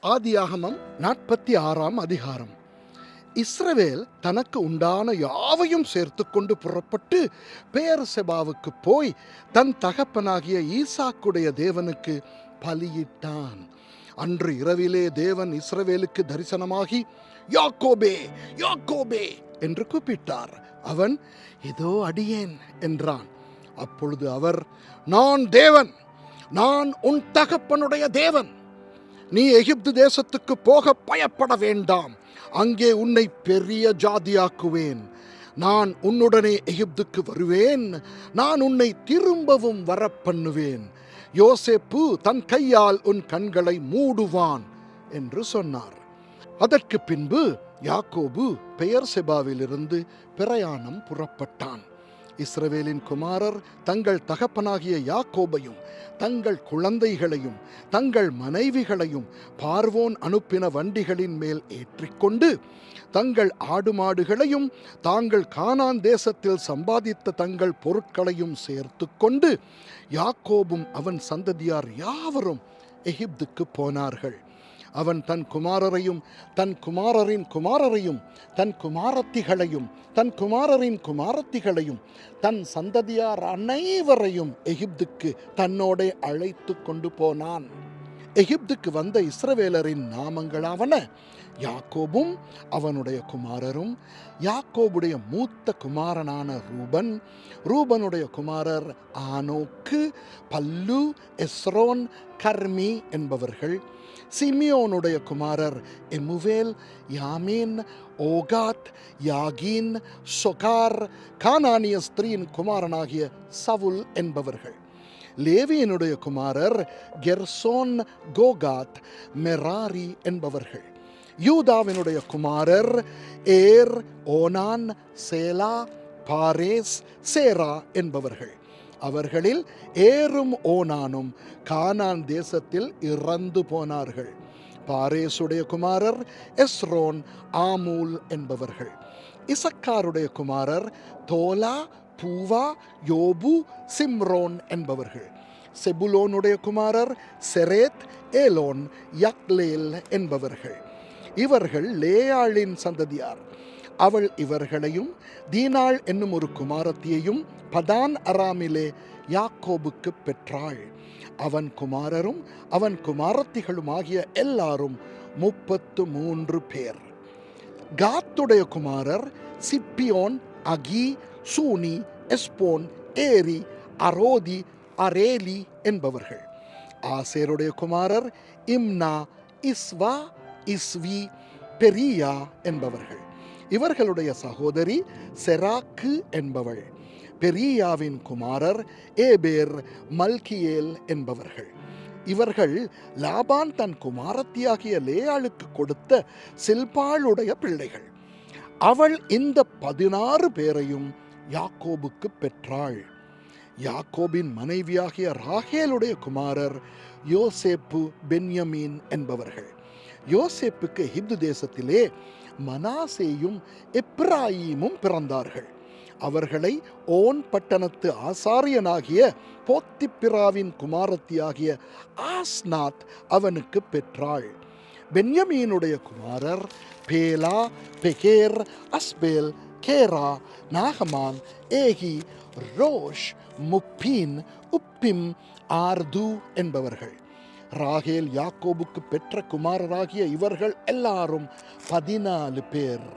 ஆதியாகமம் 46 அதிகாரம். இஸ்ரவேல் தனக்கு உண்டான யாவையும் சேர்த்து கொண்டு புறப்பட்டு பெயர்செபாவுக்கு போய் தன் தகப்பனாகிய ஈசாக்குடைய தேவனுக்கு பலியிட்டான். அன்று இரவிலே தேவன் இஸ்ரவேலுக்கு தரிசனமாகி, யாக்கோபே யாக்கோபே என்று கூப்பிட்டார். அவன், இதோ அடியேன் என்றான். அப்பொழுது அவர், நான் தேவன், நான் உன் தகப்பனுடைய தேவன். நீ எகிப்து தேசத்துக்கு போக பயப்பட வேண்டாம். அங்கே உன்னை பெரிய ஜாதியாக்குவேன். நான் உன்னுடனே எகிப்துக்கு வருவேன். நான் உன்னை திரும்பவும் வரப்பண்ணுவேன். யோசேப்பு தன் கையால் உன் கண்களை மூடுவான் என்று சொன்னார். அதற்கு பின்பு யாக்கோபு பெயர்செபாவிலிருந்து பிரயாணம் புறப்பட்டான். இஸ்ரவேலின் குமாரர் தங்கள் தகப்பனாகிய யாக்கோபையும் தங்கள் குழந்தைகளையும் தங்கள் மனைவிகளையும் பார்வோன் அனுப்பின வண்டிகளின் மேல் ஏற்றிக்கொண்டு தங்கள் ஆடு மாடுகளையும் தாங்கள் கானான் தேசத்தில் சம்பாதித்த தங்கள் பொருட்களையும் சேர்த்து கொண்டு யாக்கோபும் அவன் சந்ததியார் யாவரும் எகிப்துக்கு போனார்கள். அவன் தன் குமாரரையும் தன் குமாரரின் குமாரரையும் தன் குமாரத்திகளையும் தன் குமாரரின் குமாரத்திகளையும் தன் சந்ததியார் அனைவரையும் எகிப்துக்கு தன்னோட அழைத்து கொண்டு போனான். எகிப்துக்கு வந்த இஸ்ரவேலரின் நாமங்களாவன: யாக்கோபும் அவனுடைய குமாரரும், யாக்கோபுடைய மூத்த குமாரனான ரூபன், ரூபனுடைய குமாரர் ஆனோக்கு, பல்லு, எஸ்ரோன், கர்மி என்பவர்கள், சிமியோனுடைய குமாரர் எமுவேல், யாமீன், ஓகாத், யாகீன், சொகார், கானானிய ஸ்திரீயின் குமாரனாகிய சவுல் என்பவர்கள். லேவியனுடைய குமாரர் கெர்சோன், கோகாத், மெராரி என்பவர்கள். யூதாவினுடைய குமாரர் ஏர், ஓனான், சேலா, பாரேஸ், சேரா என்பவர்கள். அவர்களில் ஏரும் ஓனானும் கானான் தேசத்தில் இறந்து போனார்கள். பாரேசுடைய குமாரர் எஸ்ரோன், ஆமூல் என்பவர்கள். இசக்காருடைய குமாரர் தோலா, பூவா, யோபு, சிம்ரோன் என்பவர்கள். செபுலோனுடைய குமாரர் செரேத், ஏலோன், யக்லேல் என்பவர்கள். இவர்கள் லேயாளின் சந்ததியார். அவள் இவர்களையும் தீனாள் என்னும் ஒரு குமாரத்தியையும் பதான் அராமிலே யாக்கோபுக்கு பெற்றாள். அவன் குமாரரும் அவன் குமாரத்திகளுமாகிய எல்லாரும் 33 பேர். காத்துடைய குமாரர் சிப்பியோன், அகி, சூனி, எஸ்போன், ஏரி, அரோதி, அரேலி என்பவர்கள். ஆசேருடைய குமாரர் இம்னா, இஸ்வா, இஸ்வி, பெரியா என்பவர்கள். இவர்களுடைய சகோதரி செராக்கு என்பவள். பெரியாவின் குமாரர் ஏபேர், மல்கியேல் என்பவர்கள். இவர்கள் லாபான் தன் குமாரத்தியாகிய லேயாளுக்கு கொடுத்த சில்பாளுடைய பிள்ளைகள். அவள் இந்த 16 பேரையும் யாக்கோபுக்கு பெற்றாள். யாக்கோபின் மனைவியாகிய ராகேலுடைய குமாரர் யோசேப்பு, பென்யமீன் என்பவர்கள். யோசேப்புக்கு எகிப்து தேசத்திலே மனாசேயும் எப்ராயீமும் பிறந்தார்கள். அவர்களை ஓன் பட்டணத்து ஆசாரியனாகிய போத்திப்பிராவின் குமாரத்தியாகிய ஆஸ்நாத் அவனுக்கு பெற்றாள். பென்யமீனுடைய குமாரர் பேலா, பெகேர், அஸ்பேல், கேரா, நாகமான், ஏகி, ரோஷ், முப்பீன், உப்பிம், ஆர்து என்பவர்கள். ராகேல் யாக்கோபுக்கு பெற்ற குமாரராகிய இவர்கள் எல்லாரும் 14 பேர்.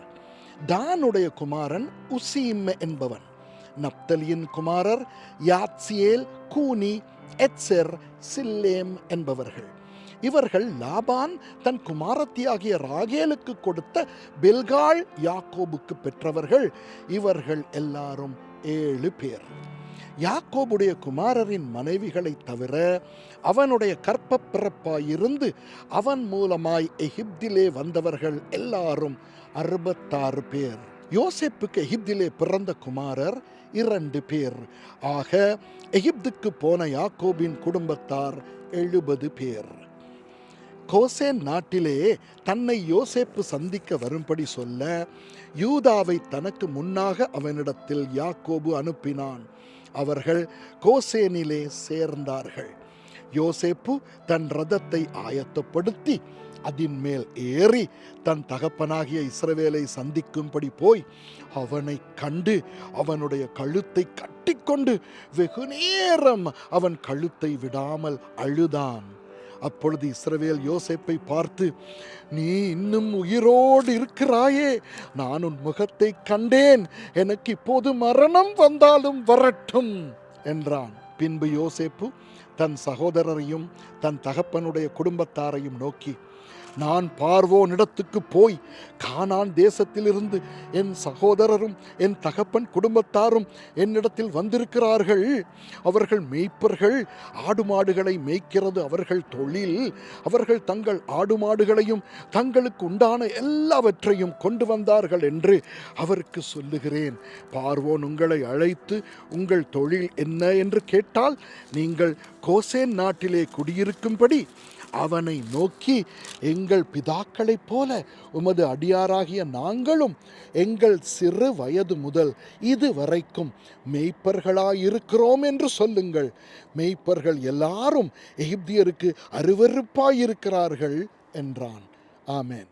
தானுடைய குமாரன் உசீம் என்பவன். நப்தலியின் குமாரர் யாத்சியேல், கூனி, எத்செர், சில்லேம் என்பவர்கள். இவர்கள் லாபான் தன் குமாரத்தியாகிய ராகேலுக்கு கொடுத்த பில்காள் யாக்கோபுக்கு பெற்றவர்கள். இவர்கள் எல்லாரும் 7 பேர். யாக்கோபுடைய குமாரரின் மனைவிகளை தவிர அவனுடைய கற்ப பிறப்பாயிருந்து அவன் மூலமாய் எகிப்திலே வந்தவர்கள் எல்லாரும் 66 பேர். யோசேப்புக்கு எகிப்திலே பிறந்த குமாரர் 2 பேர். ஆக எகிப்துக்கு போன யாக்கோபின் குடும்பத்தார் 70 பேர். கோசேன் நாட்டிலே தன்னை யோசேப்பு சந்திக்க வரும்படி சொல்ல யூதாவை தனக்கு முன்னாக அவனிடத்தில் யாக்கோபு அனுப்பினான். அவர்கள் கோசேனிலே சேர்ந்தார்கள். யோசேப்பு தன் ரதத்தை ஆயத்தப்படுத்தி அதின் மேல் ஏறி தன் தகப்பனாகிய இஸ்ரவேலை சந்திக்கும்படி போய் அவனை கண்டு அவனுடைய கழுத்தை கட்டிக்கொண்டு வெகுநேரம் அவன் கழுத்தை விடாமல் அழுதான். அப்பொழுது இஸ்ரவேல் யோசேப்பை பார்த்து, நீ இன்னும் உயிரோடு இருக்கிறாயே, நான் உன் முகத்தை கண்டேன், எனக்கு இப்போது மரணம் வந்தாலும் வரட்டும் என்றான். பின்பு யோசேப்பு தன் சகோதரரையும் தன் தகப்பனுடைய குடும்பத்தாரையும் நோக்கி, நான் பார்வோனிடத்துக்கு போய் கானான் தேசத்திலிருந்து என் சகோதரரும் என் தகப்பன் குடும்பத்தாரும் என்னிடத்தில் வந்திருக்கிறார்கள். அவர்கள் மேய்ப்பர்கள், ஆடு மாடுகளை மேய்க்கிறது அவர்கள் தொழில். அவர்கள் தங்கள் ஆடு மாடுகளையும் தங்களுக்கு உண்டான எல்லாவற்றையும் கொண்டு வந்தார்கள் என்று அவருக்கு சொல்லுகிறேன். பார்வோன் உங்களை அழைத்து உங்கள் தொழில் என்ன என்று கேட்டால், நீங்கள் கோசேன் நாட்டிலே குடியிருக்கும்படி அவனை நோக்கி, எங்கள் பிதாக்களைப் போல உமது அடியாராகிய நாங்களும் எங்கள் சிறு வயது முதல் இதுவரைக்கும் மெய்ப்பர்களாயிருக்கிறோம் என்று சொல்லுங்கள். மெய்ப்பர்கள் எல்லாரும் எகிப்தியருக்கு அருவருப்பாயிருக்கிறார்கள் என்றான். ஆமென்.